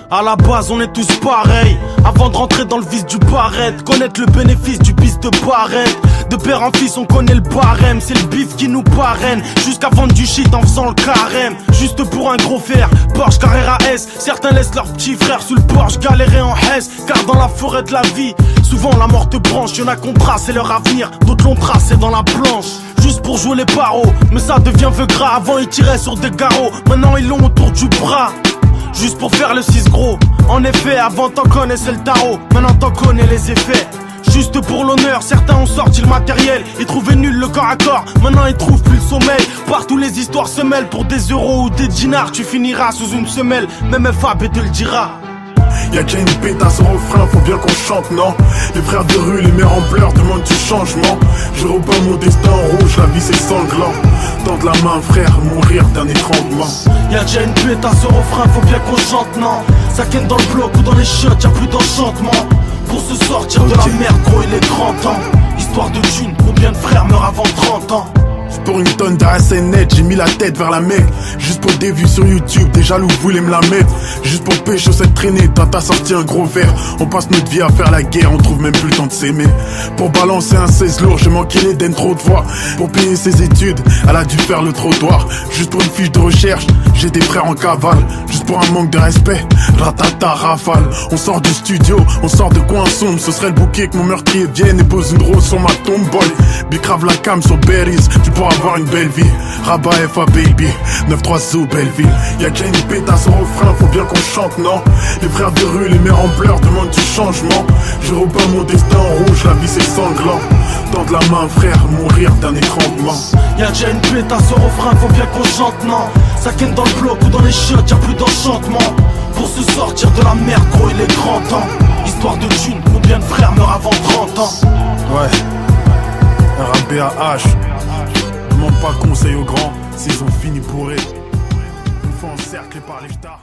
À la base on est tous pareils. Avant de rentrer dans le vice du barrette, connaître le bénéfice du bis de barrette. De père en fils on connaît le barème. C'est le bif qui nous parraine. Jusqu'à vendre du shit en faisant le carême. Juste pour un gros fer, Porsche Carrera S. Certains laissent leurs petits frères sous le Porsche galérer en Hesse. Car dans la forêt de la vie, souvent la mort te branche. Y'en a qu'on trace, c'est leur avenir, d'autres l'ont tracé dans la planche. Juste pour jouer les barreaux, mais ça devient vieux gras. Avant ils tiraient sur des garrots, maintenant ils l'ont autour du bras. Juste pour faire le 6 gros. En effet, avant t'en connaissais le tarot, maintenant t'en connais les effets. Juste pour l'honneur, certains ont sorti le matériel. Ils trouvaient nul le corps à corps, maintenant ils trouvent plus le sommeil. Partout les histoires se mêlent, pour des euros ou des dinars tu finiras sous une semelle, même FAB te le dira. Y'a déjà une pétasse au refrain, faut bien qu'on chante, non? Les frères de rue, les mères en pleurs demandent du changement. Je repeins mon destin en rouge, la vie c'est sanglant. Tendre la main frère, mourir d'un étranglement. Y'a déjà une pétasse au refrain, faut bien qu'on chante, non? Ça ken dans le bloc ou dans les chiottes, y'a plus d'enchantement. Pour se sortir de la merde, gros il est 30 ans. Histoire de thune, combien de frères meurent avant 30 ans? Pour une tonne d'ASNet, j'ai mis la tête vers la mer. Juste pour des vues sur YouTube, des jaloux voulaient me la mettre. Juste pour pécho cette traînée, t'as sorti un gros verre. On passe notre vie à faire la guerre, on trouve même plus le temps de s'aimer. Pour balancer un 16 lourd, j'ai manqué l'Éden trop de fois. Pour payer ses études, elle a dû faire le trottoir. Juste pour une fiche de recherche, j'ai des frères en cavale. Juste pour un manque de respect, ratata rafale. On sort du studio, on sort de coin sombre. Ce serait le bouquet que mon meurtrier vienne et pose une rose sur ma tombe, boy. Bicrave la cam sur Berries, tu pourras avoir une belle vie. Rabat FA baby, 9-3 Zoo Belleville. Y'a déjà une pétasse au refrain, faut bien qu'on chante, non? Les frères de rue, les mères en pleurs demandent du changement. Je repeins mon destin en rouge, la vie c'est sanglant. Tendre la main frère, mourir d'un étranglement. Y'a déjà une pétasse au refrain, faut bien qu'on chante, non? Ça ken dans le bloc ou dans les chiottes, y'a plus d'enchantement. Pour se sortir de la merde, gros il est 30 ans. Histoire de thune, combien de frères meurent avant 30 ans? Ouais, RABAH. Demande pas conseil aux grands, s'ils ont fini bourrés. Une fois encerclés par les stars.